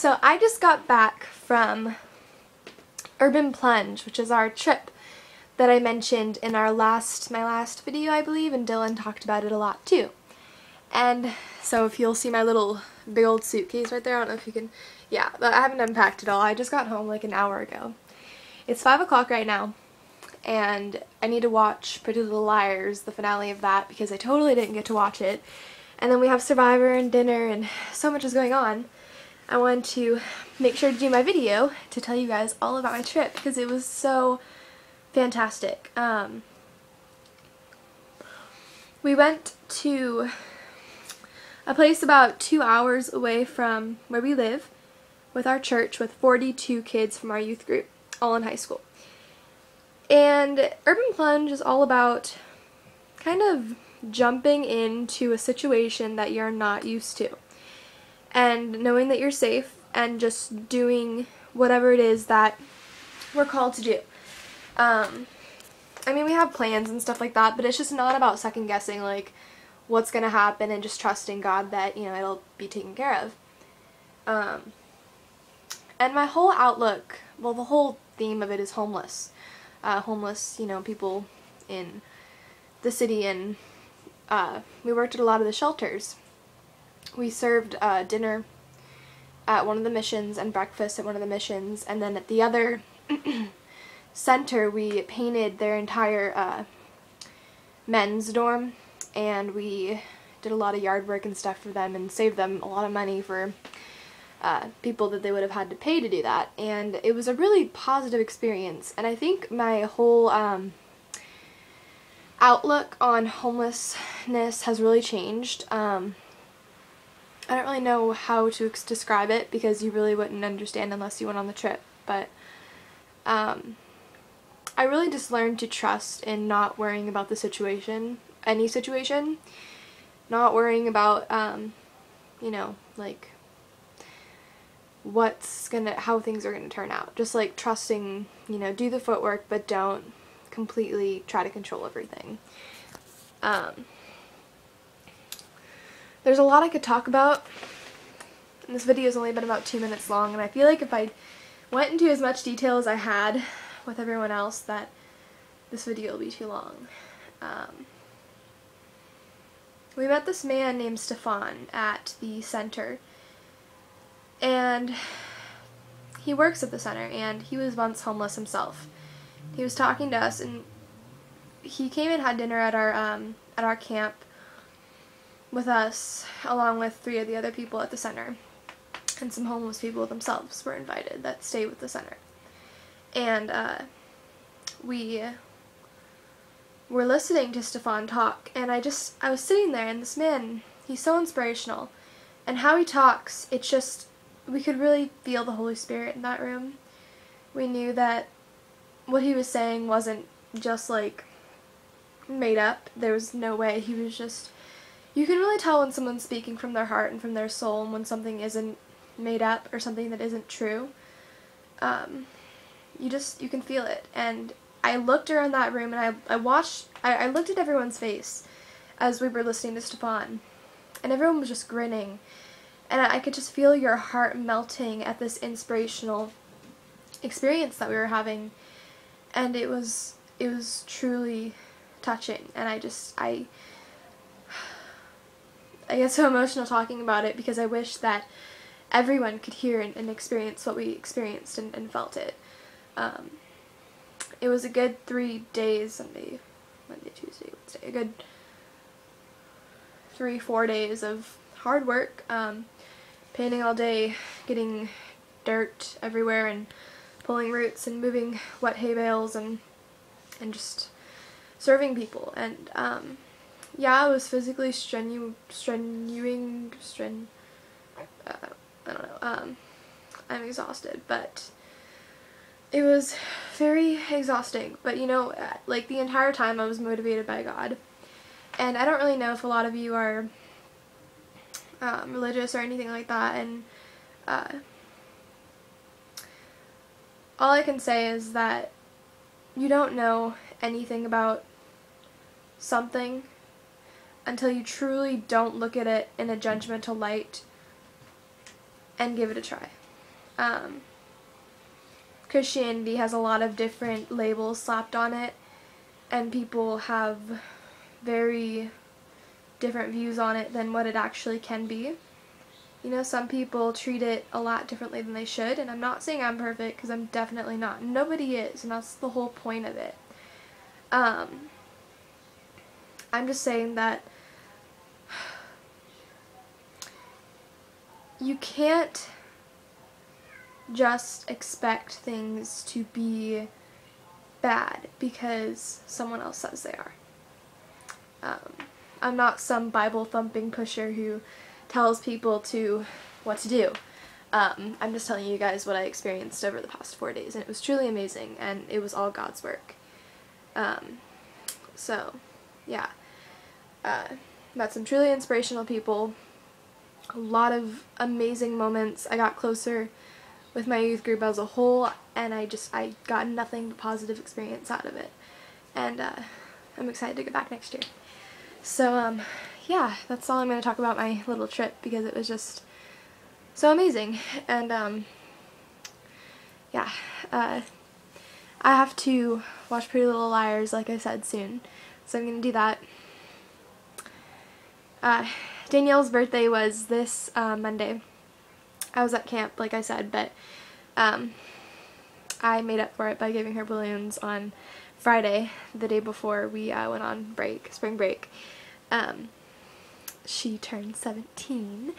So I just got back from Urban Plunge, which is our trip that I mentioned in my last video, I believe, and Dylan talked about it a lot too. And so if you'll see my little big old suitcase right there, I don't know if you can, yeah, I haven't unpacked it all. I just got home like an hour ago. It's 5 o'clock right now, and I need to watch Pretty Little Liars, the finale of that, because I totally didn't get to watch it. And then we have Survivor and dinner and so much is going on. I wanted to make sure to do my video to tell you guys all about my trip because it was so fantastic. We went to a place about 2 hours away from where we live with our church with 42 kids from our youth group, all in high school. And Urban Plunge is all about kind of jumping into a situation that you're not used to and knowing that you're safe and just doing whatever it is that we're called to do. I mean, we have plans and stuff like that, but it's just not about second guessing like what's gonna happen and just trusting God that, you know, it'll be taken care of. And my whole outlook, well, the whole theme of it is homeless. Homeless, you know, people in the city, and we worked at a lot of the shelters. We served dinner at one of the missions and breakfast at one of the missions, and then at the other center we painted their entire men's dorm, and we did a lot of yard work and stuff for them and saved them a lot of money for people that they would have had to pay to do that. And it was a really positive experience, and I think my whole outlook on homelessness has really changed. I don't really know how to describe it because you really wouldn't understand unless you went on the trip, but I really just learned to trust in not worrying about the situation, any situation, not worrying about, you know, like how things are gonna turn out. Just like trusting, you know, do the footwork, but don't completely try to control everything. There's a lot I could talk about, and this video has only been about 2 minutes long, and I feel like if I went into as much detail as I had with everyone else that this video will be too long. We met this man named Stefan at the center, and he works at the center, and he was once homeless himself. He was talking to us, and he came and had dinner at our camp with us, along with 3 of the other people at the center, and some homeless people themselves were invited that stay with the center. And we were listening to Stefan talk, and I was sitting there, and this man, he's so inspirational, and how he talks, it's just, we could really feel the Holy Spirit in that room. We knew that what he was saying wasn't just like made up. There was no way. He was just, you can really tell when someone's speaking from their heart and from their soul, and when something isn't made up or something that isn't true. You can feel it. And I looked around that room, and I looked at everyone's face as we were listening to Stefan, and everyone was just grinning, and I could just feel your heart melting at this inspirational experience that we were having, and it was truly touching. And I get so emotional talking about it because I wish that everyone could hear and experience what we experienced and felt it. It was a good 3 days, Sunday, Monday, Tuesday, Wednesday, a good 3-4 days of hard work, painting all day, getting dirt everywhere and pulling roots and moving wet hay bales and just serving people. And yeah, it was physically I don't know, I'm exhausted, but it was very exhausting. But you know, like the entire time I was motivated by God. And I don't really know if a lot of you are religious or anything like that, and all I can say is that you don't know anything about something until you truly don't look at it in a judgmental light and give it a try. Christianity has a lot of different labels slapped on it, and people have very different views on it than what it actually can be. You know, some people treat it a lot differently than they should, and I'm not saying I'm perfect, because I'm definitely not. Nobody is, and that's the whole point of it. I'm just saying that you can't just expect things to be bad because someone else says they are. I'm not some Bible thumping pusher who tells people what to do. I'm just telling you guys what I experienced over the past 4 days, and it was truly amazing, and it was all God's work. So, yeah. Met some truly inspirational people, a lot of amazing moments. I got closer with my youth group as a whole, and I got nothing but positive experience out of it. And I'm excited to go back next year. So, yeah, that's all I'm going to talk about my little trip, because it was just so amazing. And, yeah, I have to watch Pretty Little Liars, like I said, soon. So I'm going to do that. Danielle's birthday was this Monday. I was at camp, like I said, but I made up for it by giving her balloons on Friday, the day before we went on spring break. She turned 17,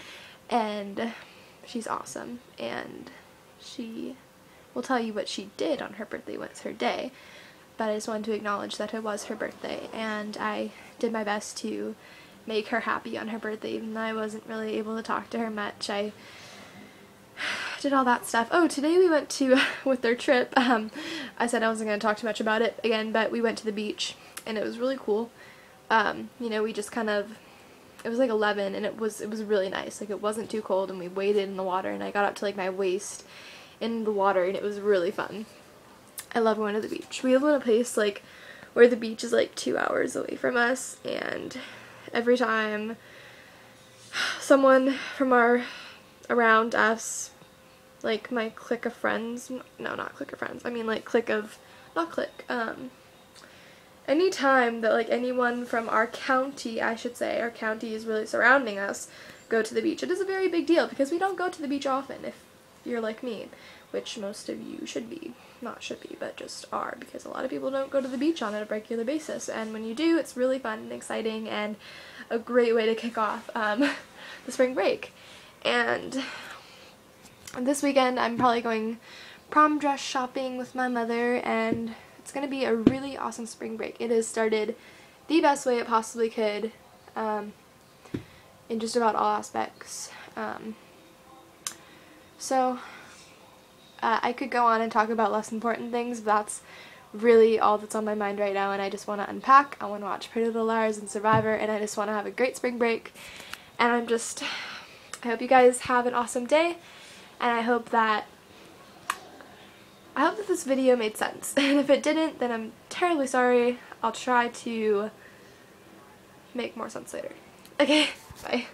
and she's awesome, and she will tell you what she did on her birthday when it's her day, but I just wanted to acknowledge that it was her birthday, and I did my best to make her happy on her birthday, even though I wasn't really able to talk to her much. I did all that stuff. Oh, today we went to, with their trip, I said I wasn't going to talk too much about it again, but we went to the beach, and it was really cool. You know, we just kind of, it was like 11, and it was really nice. Like, it wasn't too cold, and we waded in the water, and I got up to like my waist in the water, and it was really fun. I love going to the beach. We live in a place like where the beach is like 2 hours away from us, and every time someone from around us, like my clique of friends, no, not clique of friends, I mean like anytime that like anyone from our county, I should say, our county is really surrounding us, go to the beach, it is a very big deal, because we don't go to the beach often, if you're like me, which most of you should be. Not should be, but just are, because a lot of people don't go to the beach on a regular basis, and when you do, it's really fun and exciting, and a great way to kick off the spring break. And this weekend, I'm probably going prom dress shopping with my mother, and it's going to be a really awesome spring break. It has started the best way it possibly could, in just about all aspects. So I could go on and talk about less important things, but that's really all that's on my mind right now, and I just want to unpack. I want to watch Pretty Little Liars and Survivor, and I just want to have a great spring break. And I hope you guys have an awesome day, and I hope that this video made sense. And if it didn't, then I'm terribly sorry. I'll try to make more sense later. Okay, bye.